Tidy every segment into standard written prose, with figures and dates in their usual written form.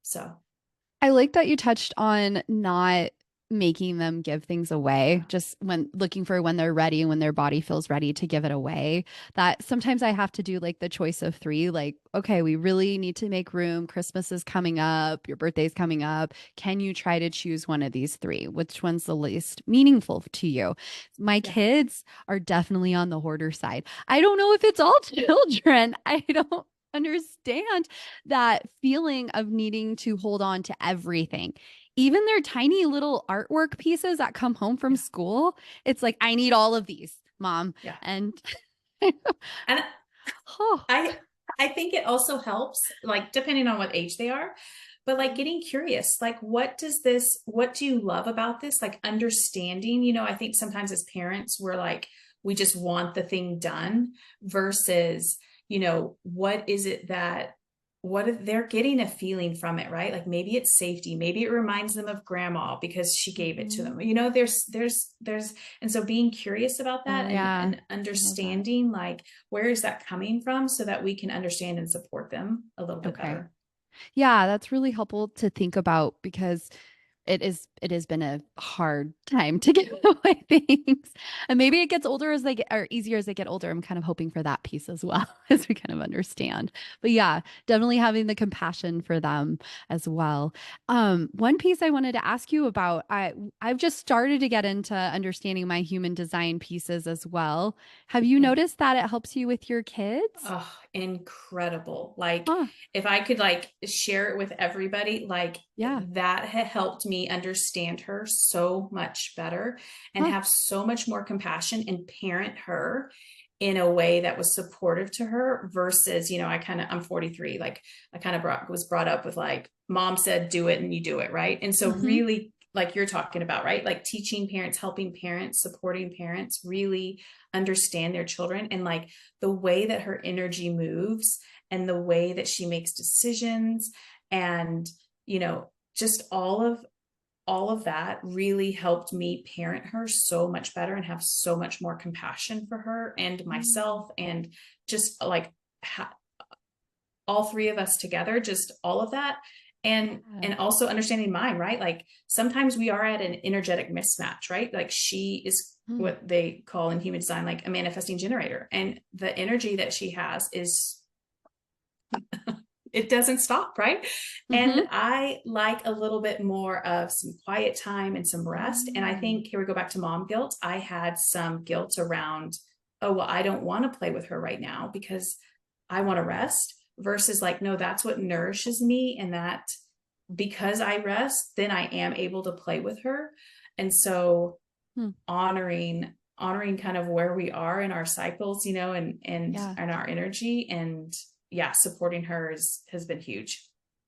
So I like that you touched on not making them give things away, just when looking for when they're ready, when their body feels ready to give it away. That sometimes I have to do like the choice of three, like, okay, we really need to make room. Christmas is coming up, your birthday's coming up. Can you try to choose one of these three? Which one's the least meaningful to you? My yeah. kids are definitely on the hoarder side. I don't know if it's all children. I don't understand that feeling of needing to hold on to everything. Even their tiny little artwork pieces that come home from Yeah. school, it's like, I need all of these, mom. Yeah. And And oh, I I think it also helps, like depending on what age they are, but like getting curious, like what do you love about this? Like understanding, I think sometimes as parents, we're like, we just want the thing done versus, what is it that what if they're getting a feeling from it, right? Like maybe it's safety, maybe it reminds them of grandma because she gave it to mhm. them. There's and so being curious about Oh that yeah. and I love that. understanding like where is that coming from so that we can understand and support them a little bit Okay. better. Yeah, that's really helpful to think about because it has been a hard time to give away things. And maybe it gets older as they get or easier as they get older. I'm kind of hoping for that piece as well as we kind of understand. But yeah, definitely having the compassion for them as well. One piece I wanted to ask you about, I've just started to get into understanding my human design pieces as well. Have you Yeah. noticed that it helps you with your kids? Oh, incredible. Like Huh. if I could like share it with everybody, like Yeah. that had helped me understand her so much better and Huh. have so much more compassion and parent her in a way that was supportive to her versus, I'm 43, like I kind of was brought up with like mom said do it and you do it, right? And so Mm-hmm. really like you're talking about, right? Like teaching parents, helping parents, supporting parents really understand their children and like the way that her energy moves and the way that she makes decisions and just all of that really helped me parent her so much better and have so much more compassion for her and myself and just like all three of us together, just all of that. And Yeah. also understanding mine, right? Like sometimes we are at an energetic mismatch, right? Like she is Hmm. what they call in human design like a manifesting generator, and the energy that she has is it doesn't stop, right? And Mm-hmm. I like a little bit more of some quiet time and some rest. And I Mm. think here we go back to mom guilt. I had some guilt around, oh, well, I don't want to play with her right now because I want to rest versus like, no, that's what nourishes me. And that because I rest, then I am able to play with her. And so Hmm. honoring kind of where we are in our cycles, Yeah. and our energy and yeah, supporting her has been huge.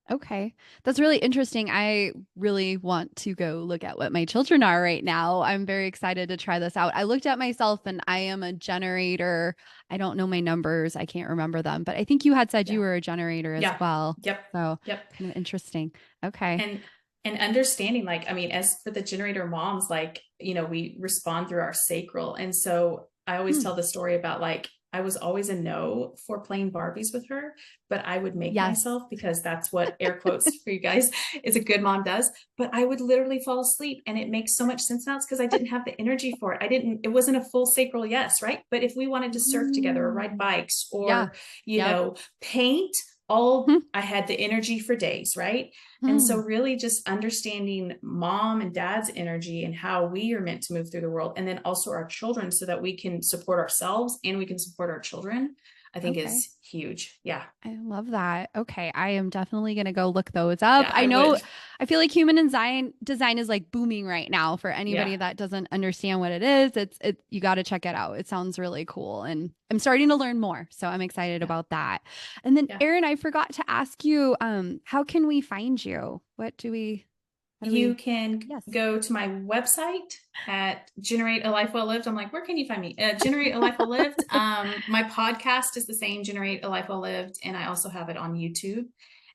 Okay. That's really interesting. I really want to go look at what my children are right now. I'm very excited to try this out. I looked at myself and I am a generator. I don't know my numbers. I can't remember them, but I think you had said you Yeah. were a generator as Yeah. well. Yep. So Yep. kind of interesting. Okay. And understanding like, I mean, as for the generator moms, like, we respond through our sacral. And so I always Hmm. tell the story about like I was always a no for playing Barbies with her, but I would make Yes. myself because that's what air quotes for you guys is a good mom does. But I would literally fall asleep. And it makes so much sense now. It's because I didn't have the energy for it. It wasn't a full sacral yes, right? But if we wanted to surf together or ride Mm. bikes Yeah. or, Yep. paint, all Hmm. I had the energy for days, right? And so, Hmm. really, just understanding mom and dad's energy and how we are meant to move through the world, and then also our children, so that we can support ourselves and we can support our children, I think Okay. is huge. Yeah. I love that. Okay, I am definitely going to go look those up. Yeah, I I know would. I feel like human design is like booming right now for Yeah. anybody that doesn't understand what it is. It you got to check it out. It sounds really cool and I'm starting to learn more, so I'm excited Yeah. about that. And then Yeah. Erin, I forgot to ask you how can we find you? How do You we can Yes. go to my website at Generate a Life Well Lived. I'm like, where can you find me? Generate a Life Well Lived. My podcast is the same, Generate a Life Well Lived, and I also have it on YouTube.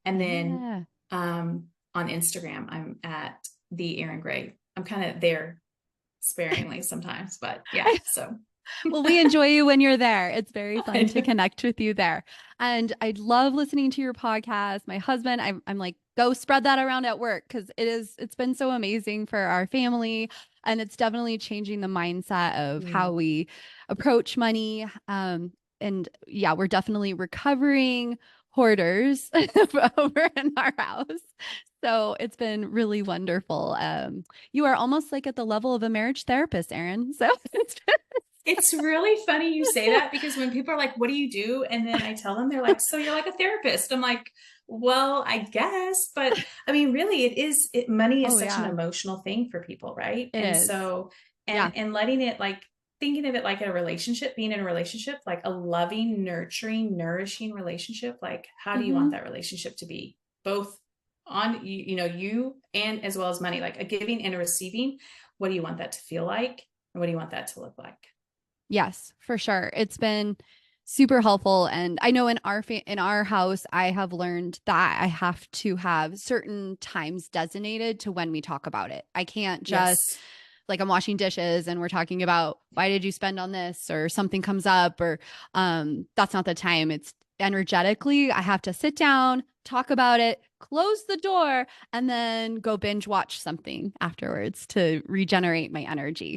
And then Yeah. on Instagram, I'm at the Erin Gray. I'm kind of there sparingly sometimes, but yeah. I So Well, we enjoy you when you're there. It's very I fun to know. connect with you there. And I love listening to your podcast. My husband, I'm like, go spread that around at work because it's been so amazing for our family. And it's definitely changing the mindset of how Mm. we approach money. And yeah, we're definitely recovering hoarders over in our house. So it's been really wonderful. You are almost like at the level of a marriage therapist, Erin. So it's It's really funny you say that because when people are like, "What do you do?" and then I tell them, they're like, "So you're like a therapist." I'm like, "Well, I guess." But I mean, really, money is oh such an yeah, emotional thing for people, right? it And is. so, Yeah. and letting it like thinking of it like a relationship, being in a relationship, like a loving, nurturing, nourishing relationship, like how do you want Hmm. that relationship to be? Both on you and as well as money, like a giving and a receiving. What do you want that to feel like? And what do you want that to look like? Yes, for sure. It's been super helpful. And I know in our house, I have learned that I have to have certain times designated to when we talk about it. I can't just Yes. like I'm washing dishes and we're talking about why did you spend on this or something comes up or that's not the time. It's energetically, I have to sit down, talk about it, close the door, and then go binge watch something afterwards to regenerate my energy.